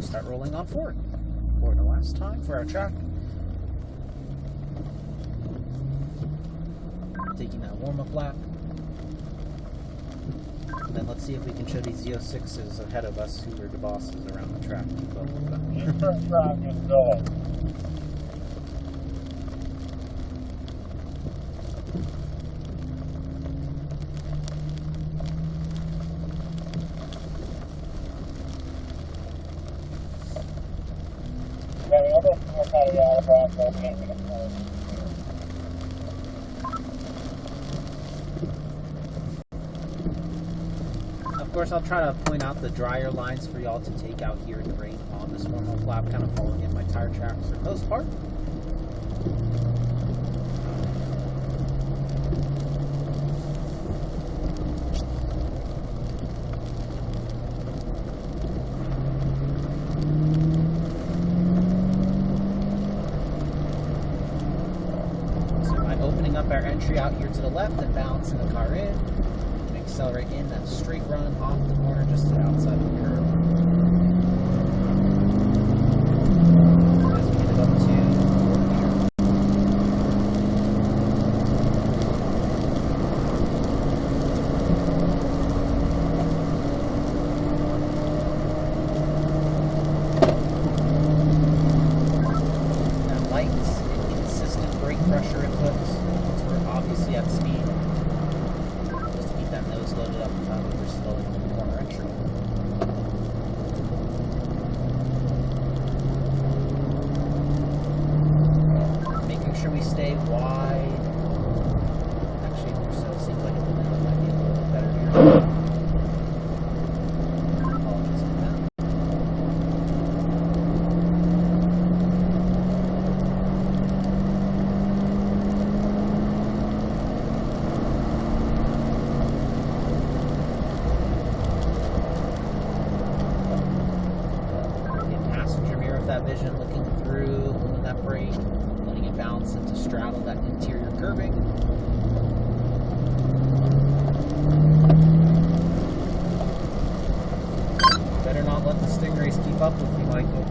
Start rolling on forward for the last time for our track. Taking that warm-up lap. And then let's see if we can show these Z06s ahead of us who are the bosses around the track. Keep up with them. Eastern track is going. Of course, I'll try to point out the drier lines for y'all to take out here in the rain on this warm-up lap, kind of following in my tire tracks for the most part. Up our entry out here to the left and balancing the car in and accelerate in that straight run off the corner just to the outside of the curve. As we get it up to that lights and consistent brake pressure inputs. Obviously at speed, just to keep that nose loaded up without over slowing on the corner entry. Making sure we stay wide. Actually, so it seems like it might be a little bit better here. Apologies for that. That vision, looking through, pulling that brake, letting it balance into straddle that interior curving. Better not let the Stingrays keep up with you, Michael.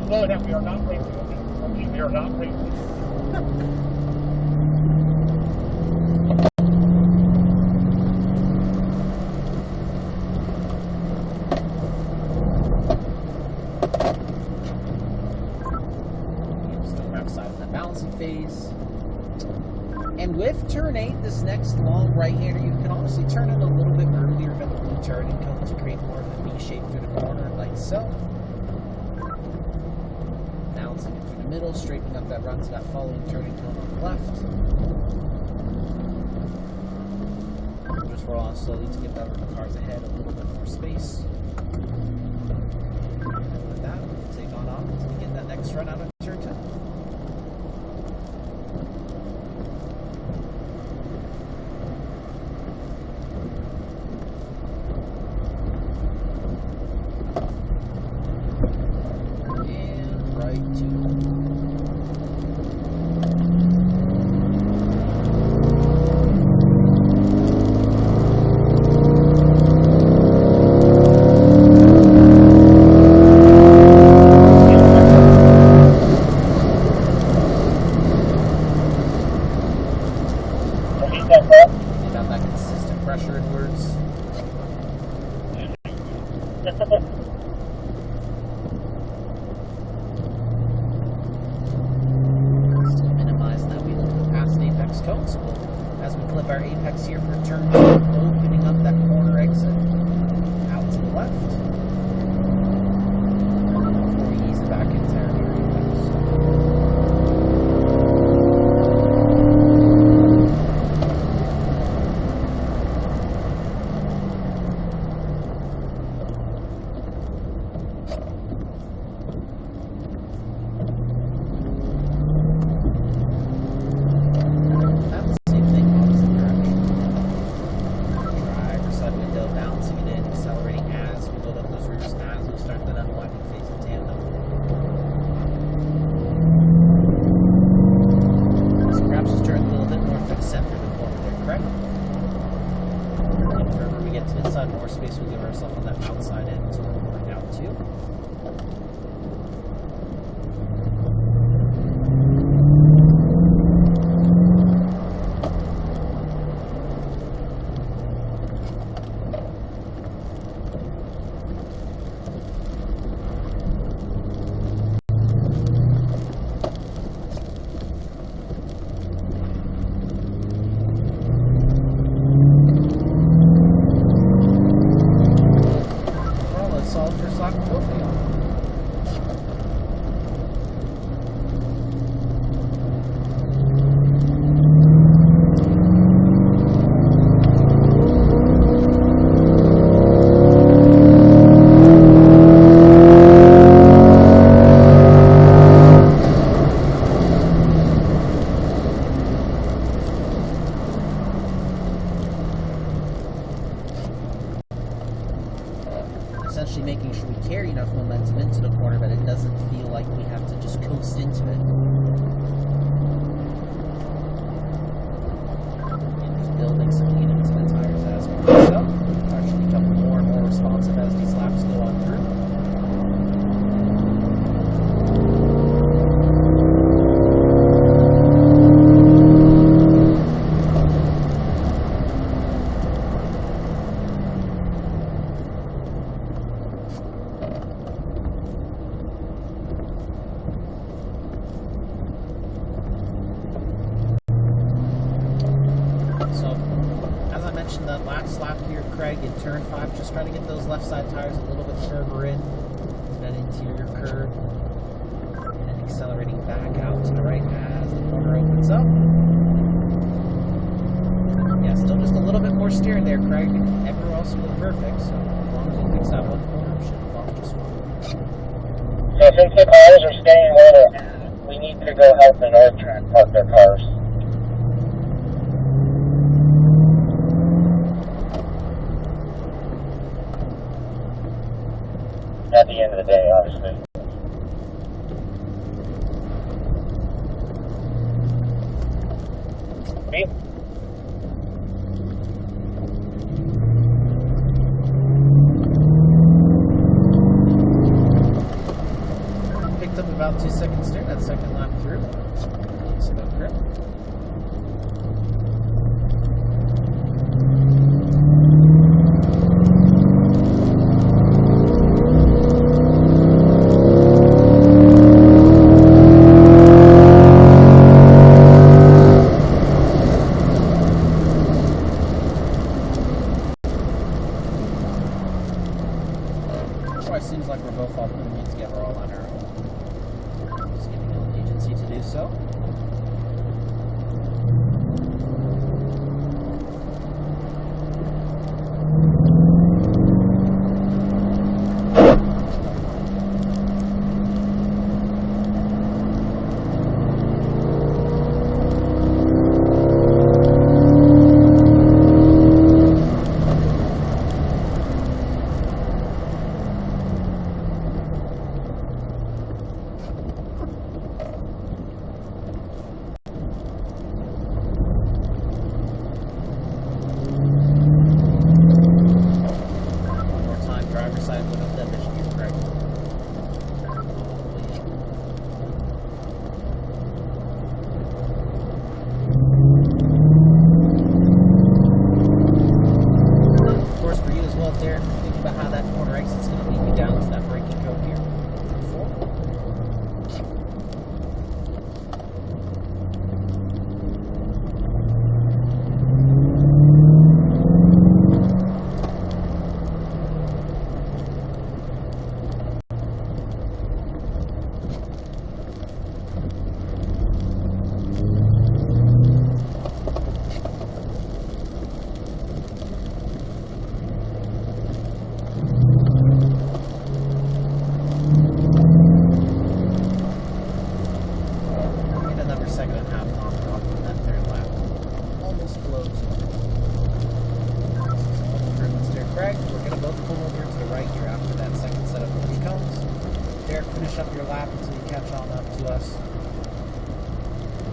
Slow down, we are not racing. We are not racing. Phase. And with turn 8, this next long right-hander, you can honestly turn it a little bit earlier than the blue turning cone to create more of a V shape through the corner, like so. Balancing it through the middle, straightening up that run to that following turning cone on the left. Just roll on slowly to give the cars ahead a little bit more space. And with that, we'll take on off to begin that next run out of turn 10. Got that consistent pressure inwards. Still minimizing that wheel to past the apex cone. So as we clip our apex here for turn 2, opening up that corner exit out to the left. Before we ease it back into our near apex. Same thing, opposite direction. lap for both of y'all. Essentially making sure we carry enough momentum into the corner that it doesn't feel like we have to just coast into it. And just building some heat into the tires as we go. So, actually become more and more responsive as these laps go on through. So, as I mentioned, the last lap here, Craig, in turn 5, just trying to get those left side tires a little bit further in that interior curve, and then accelerating back out to the right as the corner opens up. Yeah, still just a little bit more steering there, Craig. Everywhere else will look perfect, so as long as you fix that one corner, it should bump just fine. So since the cars are staying where they're at, we need to go help the North Track park their cars. At the end of the day, obviously. Me? Picked up about 2 seconds there, that second lap through. Looks about correct. It seems like we're both all putting it together all on our own. Just giving them agency to do so. Finish up your lap until you catch on up to us.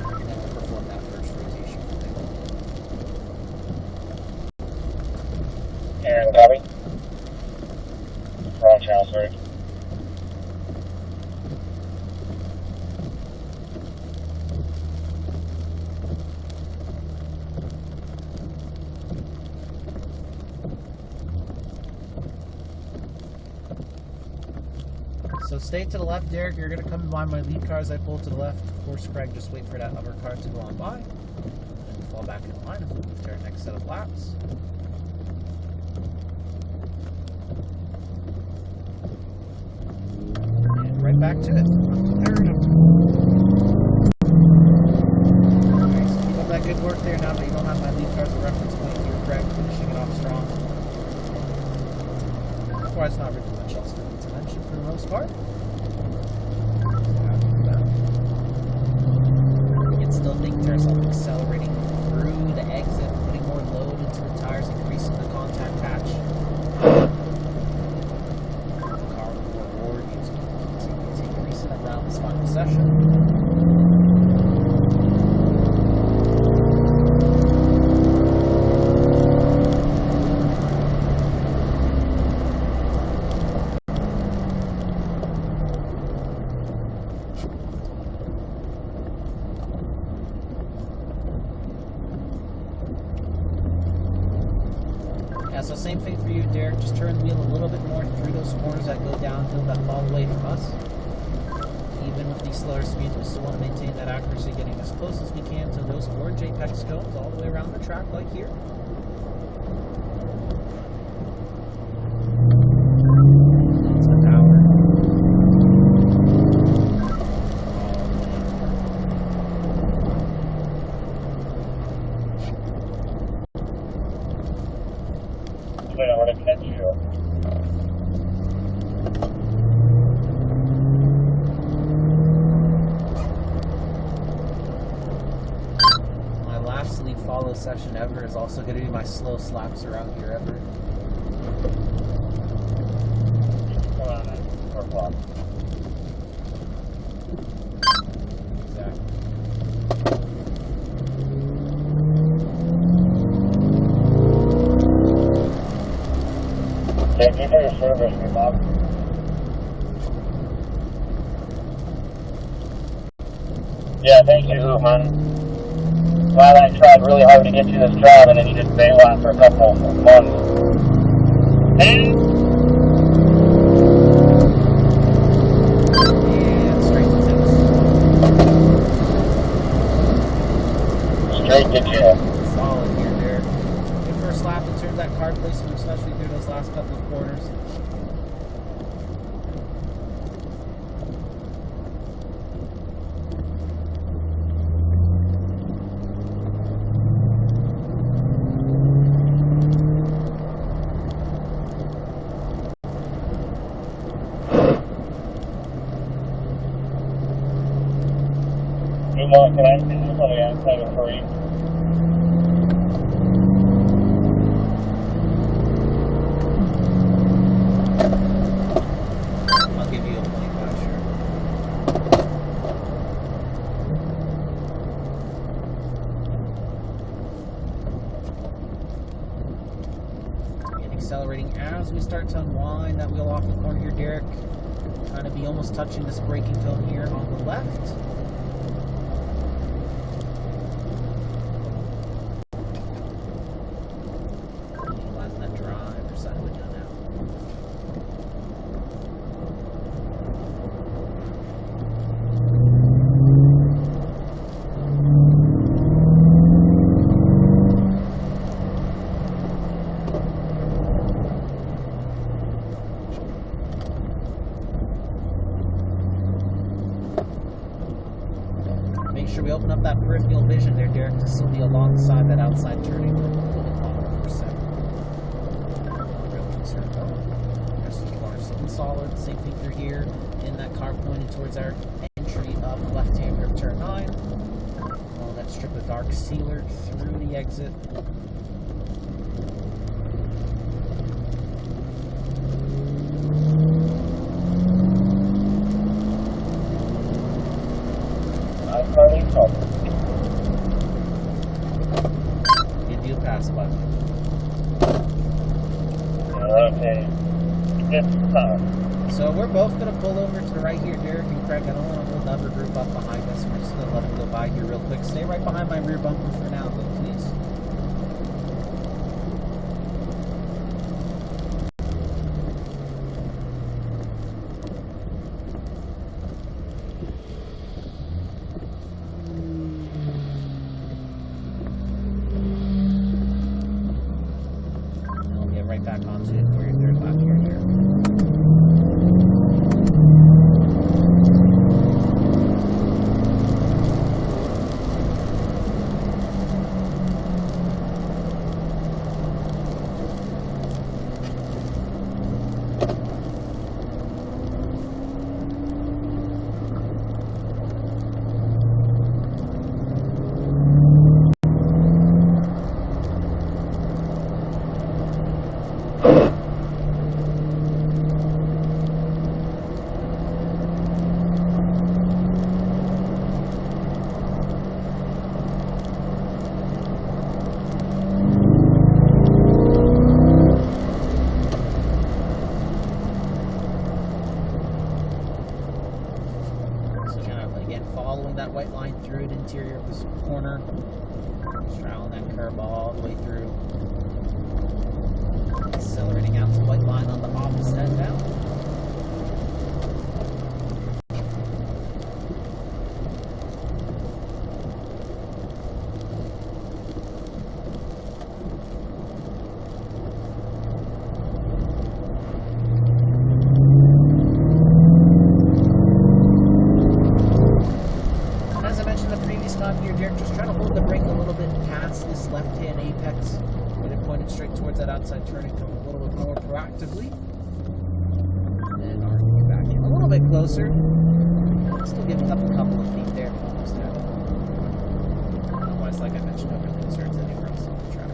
And then we'll perform that first rotation. Aaron, copy. Wrong channel, sorry. So stay to the left, Derek. You're going to come behind my lead car as I pull to the left. Of course, Craig, just wait for that other car to go on by. And fall back in line as we move to our next set of laps. right back to it. There we go. Alright, so keep up that good work there now that you don't have my lead car as a reference point here, Greg, finishing it off strong. Otherwise, not really much else to mention for the most part. You can still think to yourself, accelerating through the exit, putting more load into the tires, increasing the contact patch. The car will reward you to continue increasing around this final session. Yeah, so same thing for you, Derek. Just turn the wheel a little bit more through those corners that go downhill that fall away from us. Even with these slower speeds, we still want to maintain that accuracy, getting as close as we can to those 4 JPEG cones all the way around the track, like here. Lots of power. Wait, I want to catch you. My last lead follow session ever is also going to be my slow slaps around here ever. Come on, 4 o'clock. Exactly. Thank you for your service, me, Bob. Yeah, thank you, man. Glad I tried really hard to get you this job and then you just bail out for a couple of months. Hey? And straight to Tennessee. Straight to jail. Solid here, Derek. Good first lap in terms of that car placement, especially through those last couple of corners. Can I see this on the outside of free? I'll give you a 25, sure. And accelerating as we start to unwind that wheel off the corner here, Derek. Trying to be almost touching this braking cone here on the left. Utilizing that driver's side window now. Make sure we open up that peripheral vision there, Derek, to still be alongside that outside turning a little bit longer for a second. Really concerned though. Rest of the corner's looking solid. Same thing through here. In that car pointed towards our entry of the left-hand grip turn 9. Follow that strip of dark sealer through the exit. Give you a pass button. Okay. It's time. So we're both going to pull over to the right here, Derek and Craig. I don't want to hold the other group up behind us. We're just going to let them go by here real quick. Stay right behind my rear bumper for now, though, please. And we'll get right back onto it for your third lap here, Derek. following that white line through it, interior of this corner. Straddling that curve all the way through. Accelerating out to the white line on the opposite end now. Just trying to hold the brake a little bit past this left-hand apex. Get it pointed straight towards that outside turn and come a little bit more proactively. And then arcing it back in a little bit closer. Still giving up a couple of feet there. Almost there. Otherwise, like I mentioned, no real concerns anywhere else on the track.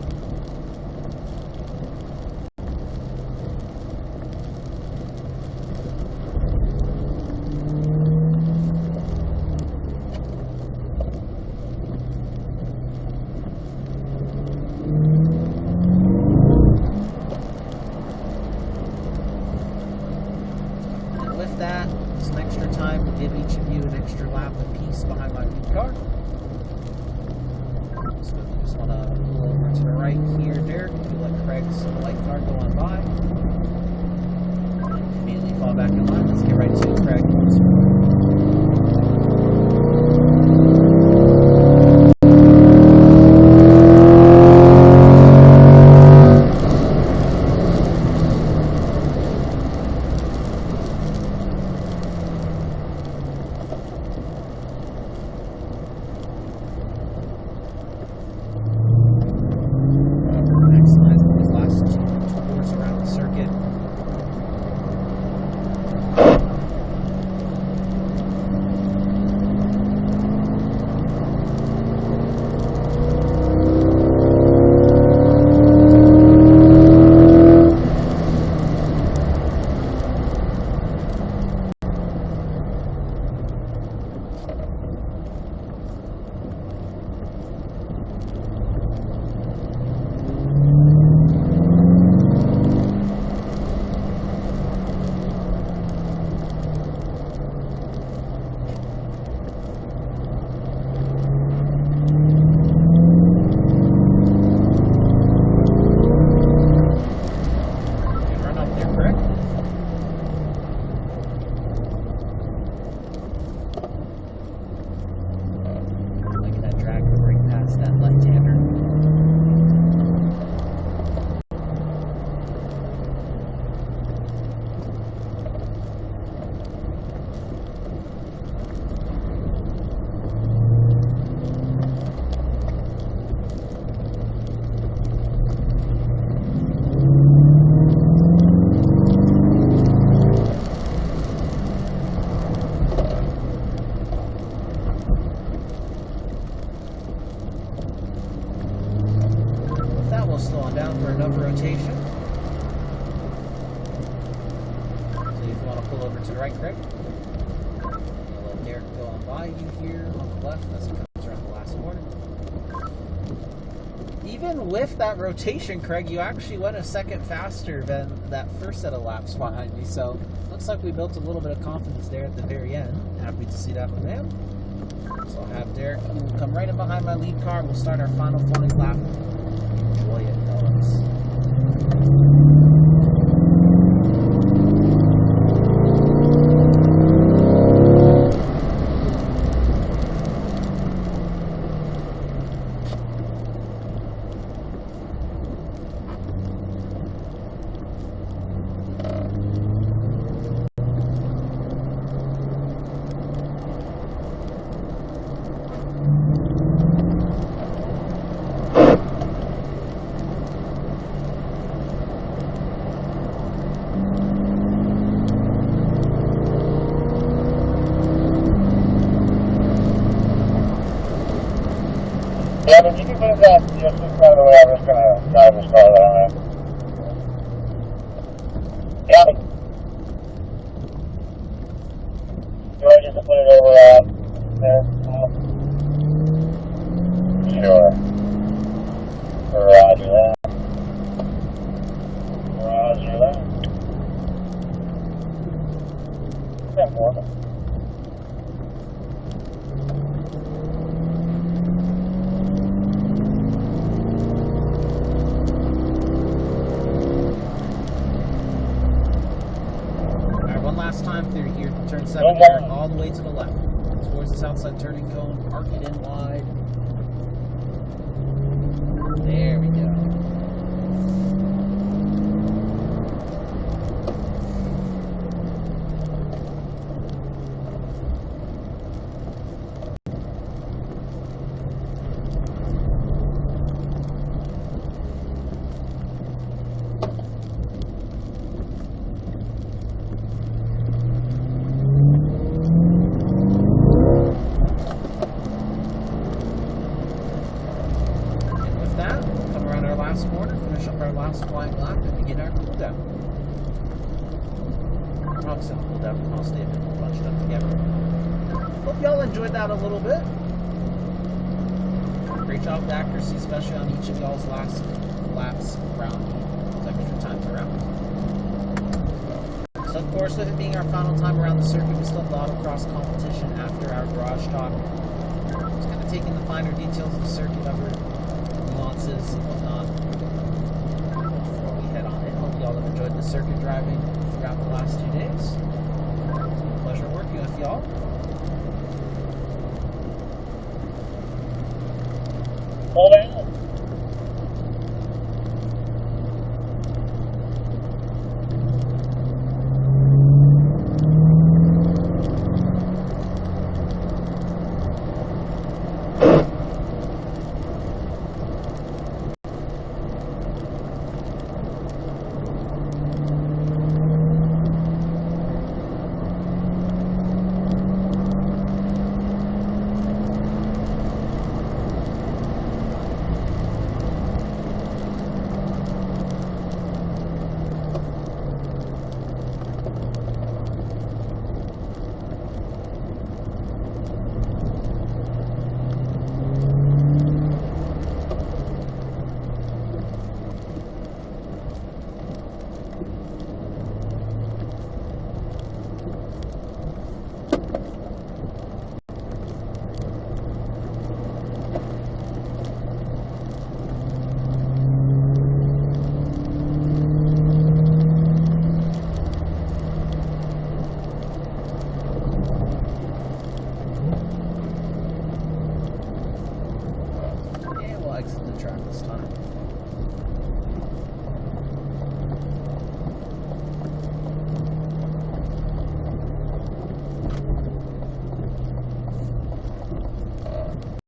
That some extra time to give each of you an extra lap apiece behind my lead car. So we just want to pull over to the right here, Derek. You let Craig's light car go on by. And immediately fall back in line. Let's get right to it, Craig. Slowing down for another rotation. So if you want to pull over to the right, Craig. I'll let Derek go on by you here on the left. That's what comes around the last corner. Even with that rotation, Craig, you actually went a second faster than that first set of laps behind me. So looks like we built a little bit of confidence there at the very end. Happy to see that one, man. So I'll have Derek, who will come right in behind my lead car. We'll start our final 20 lap. Enjoy it, fellas. Yeah, but you can move that just in front of the way I'm just going to drive this car down there. Yeah. Do I just put it over there? Sure. Roger that. Roger that. Yeah, more. enter here, turn 7 here, all the way to the left. Towards the south side turning cone, arc it in wide. There we go. Corner, finish up our last flying lap, and begin our cool down. Obviously, cool down and I'll stay a bit bunched up together. Hope y'all enjoyed that a little bit. Great job with accuracy, especially on each of y'all's last laps around the extra times around. So, of course, with it being our final time around the circuit, we still have the autocross competition after our garage talk. Just kind of taking the finer details of the circuit over nuances and whatnot before we head on in. Hope y'all have enjoyed the circuit driving throughout the last 2 days. Pleasure working with y'all. Hold on. Exit the track this time.